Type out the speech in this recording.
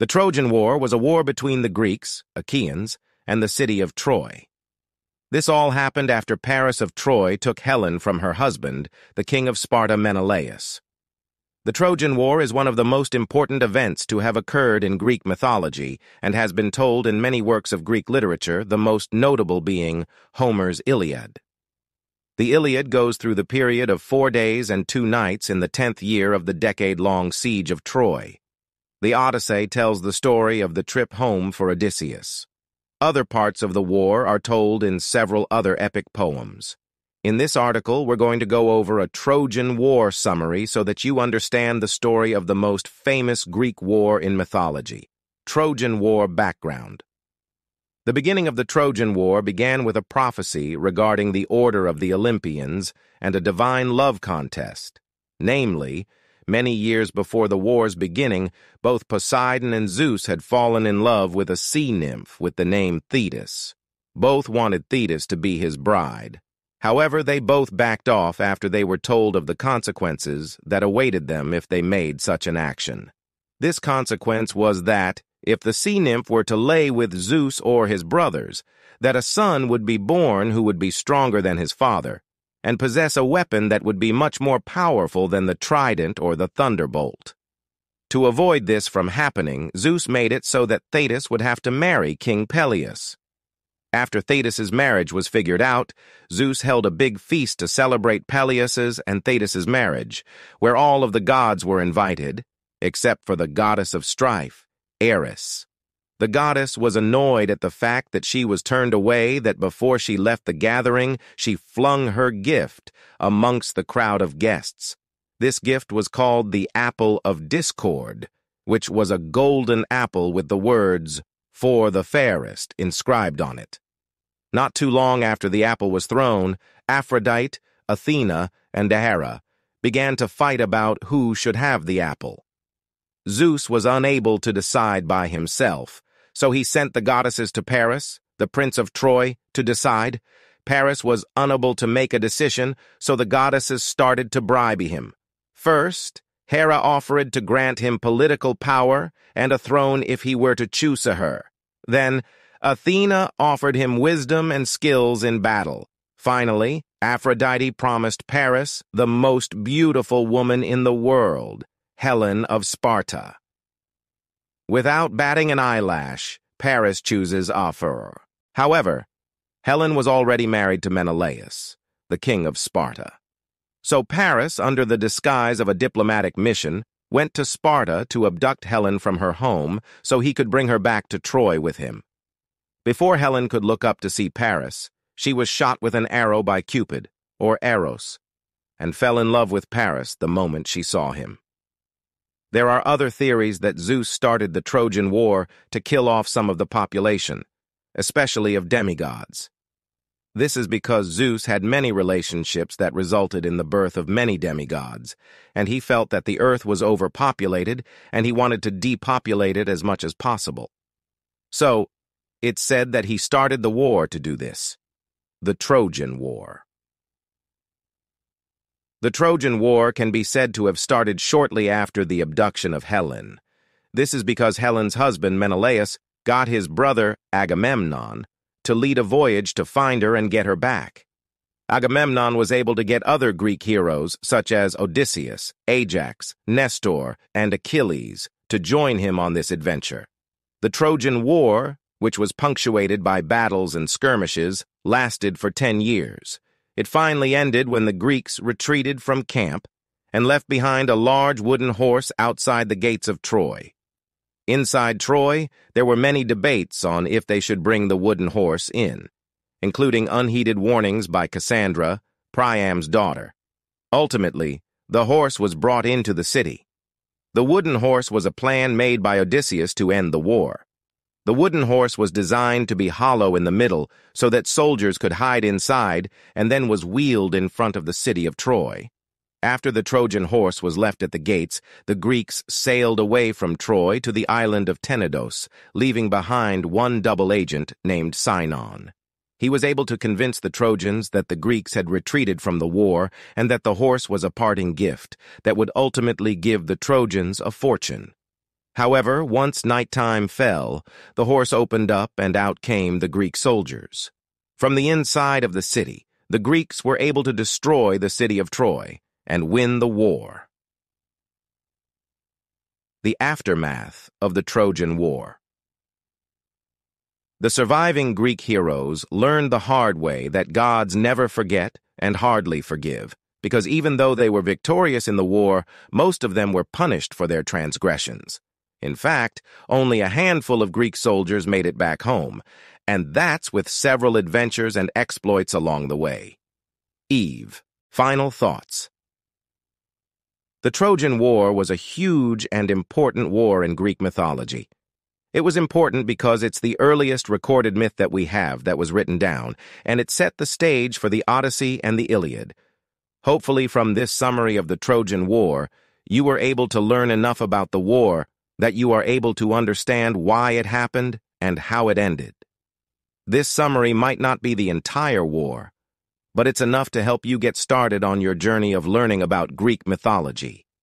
The Trojan War was a war between the Greeks, Achaeans, and the city of Troy. This all happened after Paris of Troy took Helen from her husband, the king of Sparta Menelaus. The Trojan War is one of the most important events to have occurred in Greek mythology and has been told in many works of Greek literature, the most notable being Homer's Iliad. The Iliad goes through the period of 4 days and 2 nights in the 10th year of the decade-long siege of Troy. The Odyssey tells the story of the trip home for Odysseus. Other parts of the war are told in several other epic poems. In this article, we're going to go over a Trojan War Summary so that you understand the story of the most famous Greek war in mythology. Trojan War background. The beginning of the Trojan War began with a prophecy regarding the order of the Olympians and a divine love contest. Namely, many years before the war's beginning, both Poseidon and Zeus had fallen in love with a sea nymph with the name Thetis. Both wanted Thetis to be his bride. However, they both backed off after they were told of the consequences that awaited them if they made such an action. This consequence was that, if the sea nymph were to lay with Zeus or his brothers, that a son would be born who would be stronger than his father, and possess a weapon that would be much more powerful than the trident or the thunderbolt. To avoid this from happening, Zeus made it so that Thetis would have to marry King Peleus. After Thetis's marriage was figured out, Zeus held a big feast to celebrate Peleus's and Thetis's marriage, where all of the gods were invited, except for the goddess of strife, Eris. The goddess was annoyed at the fact that she was turned away, that before she left the gathering, she flung her gift amongst the crowd of guests. This gift was called the Apple of Discord, which was a golden apple with the words, "For the fairest," inscribed on it. Not too long after the apple was thrown, Aphrodite, Athena, and Hera began to fight about who should have the apple. Zeus was unable to decide by himself, so he sent the goddesses to Paris, the prince of Troy, to decide. Paris was unable to make a decision, so the goddesses started to bribe him. First, Hera offered to grant him political power and a throne if he were to choose her. Then, Athena offered him wisdom and skills in battle. Finally, Aphrodite promised Paris the most beautiful woman in the world, Helen of Sparta. Without batting an eyelash, Paris chooses offerer. However, Helen was already married to Menelaus, the king of Sparta. So Paris, under the disguise of a diplomatic mission, went to Sparta to abduct Helen from her home so he could bring her back to Troy with him. Before Helen could look up to see Paris, she was shot with an arrow by Cupid, or Eros, and fell in love with Paris the moment she saw him. There are other theories that Zeus started the Trojan War to kill off some of the population, especially of demigods. This is because Zeus had many relationships that resulted in the birth of many demigods, and he felt that the earth was overpopulated and he wanted to depopulate it as much as possible. So, it's said that he started the war to do this, the Trojan War. The Trojan War can be said to have started shortly after the abduction of Helen. This is because Helen's husband, Menelaus, got his brother, Agamemnon, to lead a voyage to find her and get her back. Agamemnon was able to get other Greek heroes, such as Odysseus, Ajax, Nestor, and Achilles, to join him on this adventure. The Trojan War, which was punctuated by battles and skirmishes, lasted for 10 years. It finally ended when the Greeks retreated from camp and left behind a large wooden horse outside the gates of Troy. Inside Troy, there were many debates on if they should bring the wooden horse in, including unheeded warnings by Cassandra, Priam's daughter. Ultimately, the horse was brought into the city. The wooden horse was a plan made by Odysseus to end the war. The wooden horse was designed to be hollow in the middle so that soldiers could hide inside, and then was wheeled in front of the city of Troy. After the Trojan horse was left at the gates, the Greeks sailed away from Troy to the island of Tenedos, leaving behind one double agent named Sinon. He was able to convince the Trojans that the Greeks had retreated from the war and that the horse was a parting gift that would ultimately give the Trojans a fortune. However, once nighttime fell, the horse opened up and out came the Greek soldiers. From the inside of the city, the Greeks were able to destroy the city of Troy and win the war. The aftermath of the Trojan War. The surviving Greek heroes learned the hard way that gods never forget and hardly forgive, because even though they were victorious in the war, most of them were punished for their transgressions. In fact, only a handful of Greek soldiers made it back home, and that's with several adventures and exploits along the way. Eve, final thoughts. The Trojan War was a huge and important war in Greek mythology. It was important because it's the earliest recorded myth that we have that was written down, and it set the stage for the Odyssey and the Iliad. Hopefully, from this summary of the Trojan War, you were able to learn enough about the war that you are able to understand why it happened and how it ended. This summary might not be the entire war, but it's enough to help you get started on your journey of learning about Greek mythology.